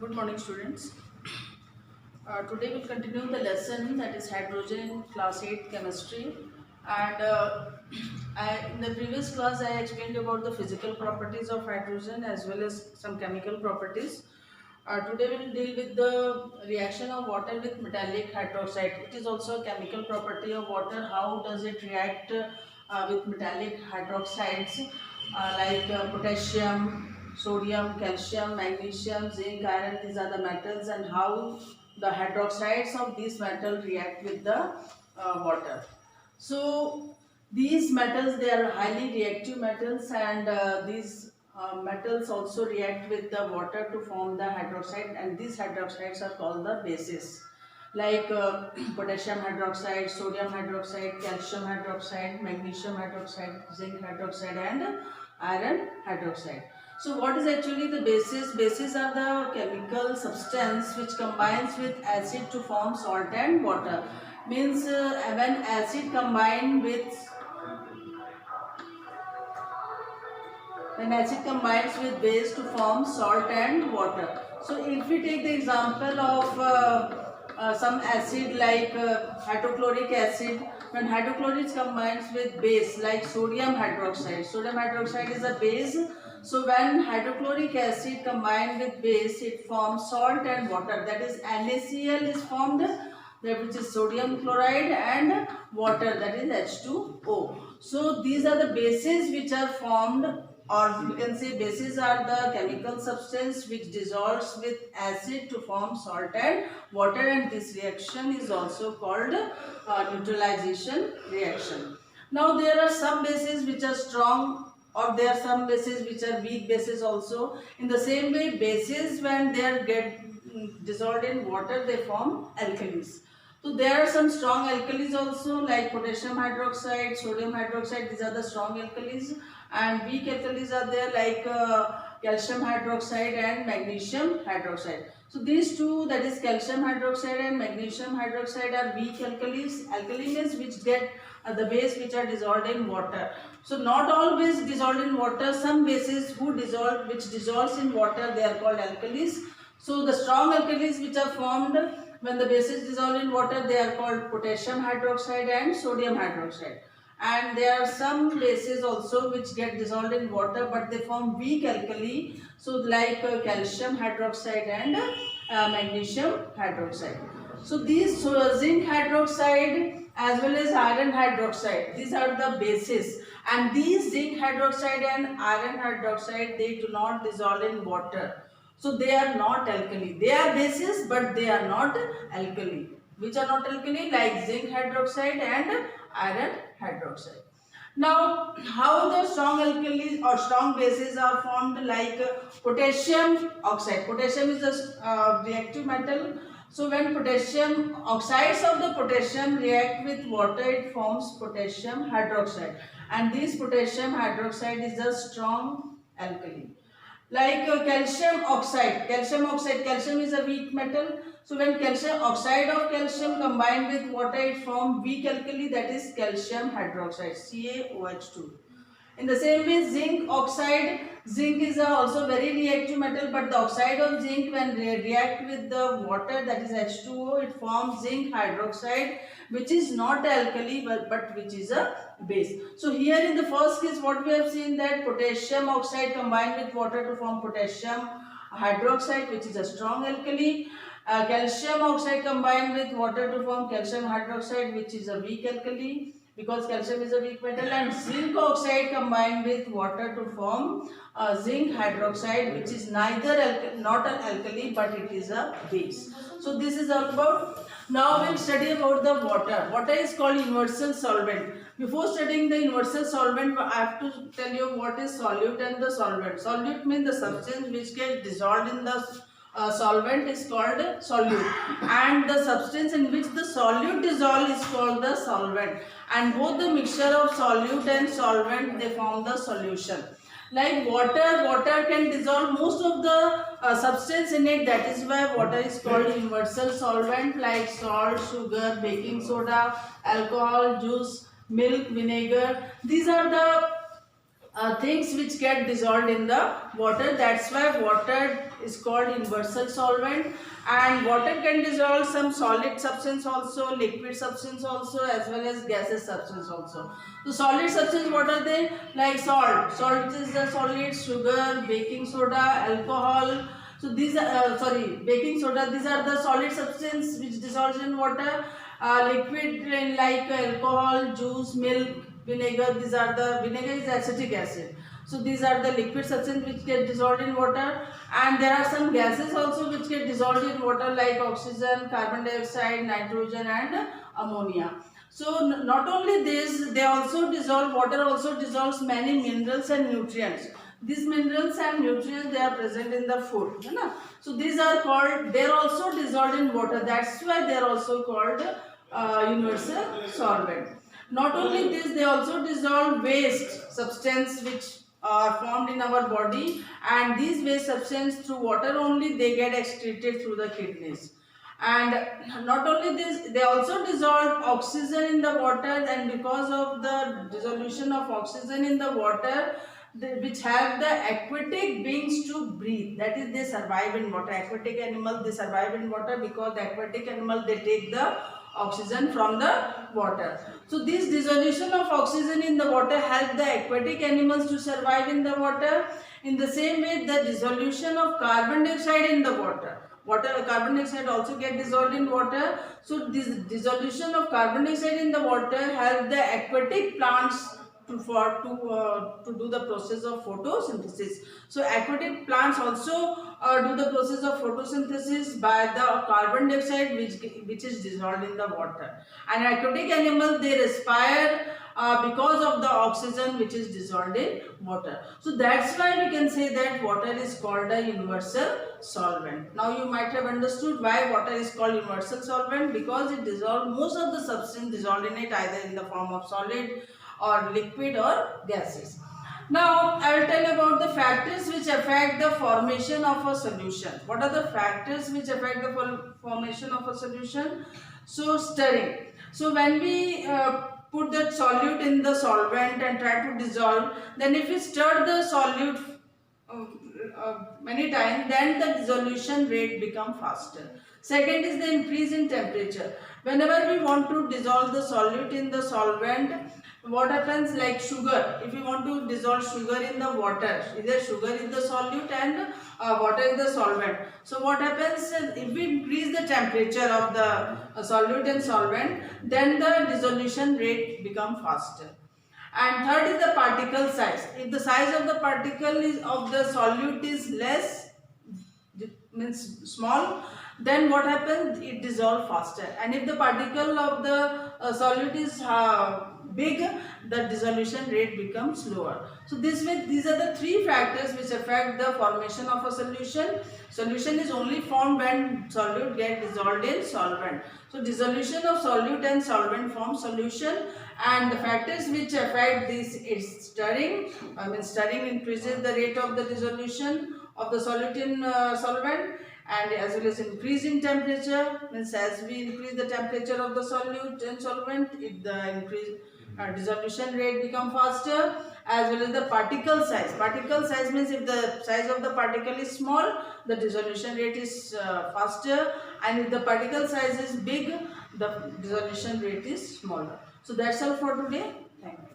Good morning, students. Today we'll continue the lesson that is hydrogen class 8 chemistry. And in the previous class I explained about the physical properties of hydrogen as well as some chemical properties. Today we'll deal with the reaction of water with metallic hydroxide. It is also a chemical property of water. How does it react with metallic hydroxides like potassium, sodium, calcium, magnesium, zinc, iron? These are the metals, and how the hydroxides of these metals react with the water. So these metals, they are highly reactive metals, and these metals also react with the water to form the hydroxide, and these hydroxides are called the bases, like potassium hydroxide, sodium hydroxide, calcium hydroxide, magnesium hydroxide, zinc hydroxide, and iron hydroxide. So what is actually the bases? Bases are the chemical substance which combines with acid to form salt and water. Means when acid combines with base to form salt and water. So if we take the example of some acid like hydrochloric acid, when hydrochloric combines with base like sodium hydroxide is a base. So when hydrochloric acid combined with base, it forms salt and water, that is NaCl is formed, that which is sodium chloride, and water, that is H2O. So these are the bases which are formed, or we can say bases are the chemical substance which dissolves with acid to form salt and water, and this reaction is also called neutralization reaction. Now there are some bases which are strong, or there are some bases which are weak bases also. In the same way, bases, when they are dissolved in water, they form alkalis. So there are some strong alkalis also, like potassium hydroxide, sodium hydroxide. These are the strong alkalis, and weak alkalis are there, like calcium hydroxide and magnesium hydroxide. So these two, that is calcium hydroxide and magnesium hydroxide, are weak alkalis. Alkali means which get the base which are dissolved in water. So not all base dissolved in water. Some bases which dissolves in water, they are called alkalis. So the strong alkalis which are formed when the bases dissolve in water, they are called potassium hydroxide and sodium hydroxide. And there are some bases also which get dissolved in water, but they form weak alkali. So like calcium hydroxide and magnesium hydroxide. So these zinc hydroxide as well as iron hydroxide, these are the bases. And these zinc hydroxide and iron hydroxide, they do not dissolve in water. So they are not alkali. They are bases, but they are not alkali. Which are not alkali? Like zinc hydroxide and iron hydroxide. Now, how the strong alkalis or strong bases are formed? Like potassium oxide. Potassium is a reactive metal. So when potassium, oxides of the potassium react with water, it forms potassium hydroxide. And this potassium hydroxide is a strong alkali. Like calcium oxide, calcium is a weak metal. So when calcium oxide of calcium combined with water, it forms weak alkali, that is calcium hydroxide, CaOH2. In the same way, zinc oxide, zinc is also very reactive metal, but the oxide of zinc, when react with the water, that is H2O, it forms zinc hydroxide, which is not alkali but which is a base. So here in the first case, what we have seen, that potassium oxide combined with water to form potassium hydroxide, which is a strong alkali. Calcium oxide combined with water to form calcium hydroxide, which is a weak alkali, because calcium is a weak metal. And zinc oxide combined with water to form zinc hydroxide, which is neither not an alkali but it is a base. So this is all about. Now we'll study about the water. Water is called universal solvent. Before studying the universal solvent, I have to tell you what is solute and the solvent. Solute means the substance which gets dissolved in the solvent is called solute, and the substance in which the solute dissolve is called the solvent, and both the mixture of solute and solvent, they form the solution. Like water can dissolve most of the substance in it, that is why water is called universal solvent, like salt, sugar, baking soda, alcohol, juice, milk, vinegar. These are the things which get dissolved in the water. That's why water is called universal solvent. And water can dissolve some solid substance also, liquid substance also, as well as gaseous substance also. So solid substance, what are they? Like salt. Salt is the solid, sugar, baking soda, alcohol. So these are baking soda. These are the solid substance which dissolves in water. Liquid like alcohol, juice, milk, vinegar. These are the vinegar is acetic acid. So these are the liquid substance which get dissolved in water. And there are some gases also which get dissolved in water like oxygen, carbon dioxide, nitrogen, and ammonia. So not only this, they also dissolve. Water also dissolves many minerals and nutrients. These minerals and nutrients, they are present in the food, है ना? So these are called, they are also dissolved in water. That's why they are also called universal solvent. Not only this, they also dissolve waste substance which are formed in our body, and these waste substance through water only they get excreted through the kidneys. And not only this, they also dissolve oxygen in the water, and because of the dissolution of oxygen in the water, which help the aquatic beings to breathe, that is they survive in water. Aquatic animal, they survive in water because the aquatic animal, they take the oxygen from the water. So this dissolution of oxygen in the water help the aquatic animals to survive in the water. In the same way, the dissolution of carbon dioxide in the water, carbon dioxide also get dissolved in water. So this dissolution of carbon dioxide in the water help the aquatic plants to do the process of photosynthesis. So aquatic plants also do the process of photosynthesis by the carbon dioxide which is dissolved in the water. And aquatic animals, they respire because of the oxygen which is dissolved in water. So that's why we can say that water is called a universal solvent. Now you might have understood why water is called universal solvent, because it dissolves most of the substance dissolved in it either in the form of solid or liquid or gases. Now I will tell you about the factors which affect the formation of a solution. What are the factors which affect the formation of a solution? So stirring. So when we put that solute in the solvent and try to dissolve, then if we stir the solute many times, then the dissolution rate become faster. Second is the increase in temperature. Whenever we want to dissolve the solute in the solvent, what happens, like sugar, if we want to dissolve sugar in the water, either sugar is the solute and water is the solvent. So what happens, if we increase the temperature of the solute and solvent, then the dissolution rate become faster. And third is the particle size. If the size of the particle is of the solute is less, means small, then what happens, it dissolves faster. And if the particle of the solute is big, the dissolution rate becomes slower. So this way, these are the three factors which affect the formation of a solution. Solution is only formed when solute get dissolved in solvent. So dissolution of solute and solvent form solution. And the factors which affect this is stirring. Stirring increases the rate of the dissolution of the solute in solvent, and as well as increase in temperature, means as we increase the temperature of the solute and solvent, the increase dissolution rate become faster. As well as the particle size. Particle size means if the size of the particle is small, the dissolution rate is faster, and if the particle size is big, the dissolution rate is smaller. So that's all for today. Thank you.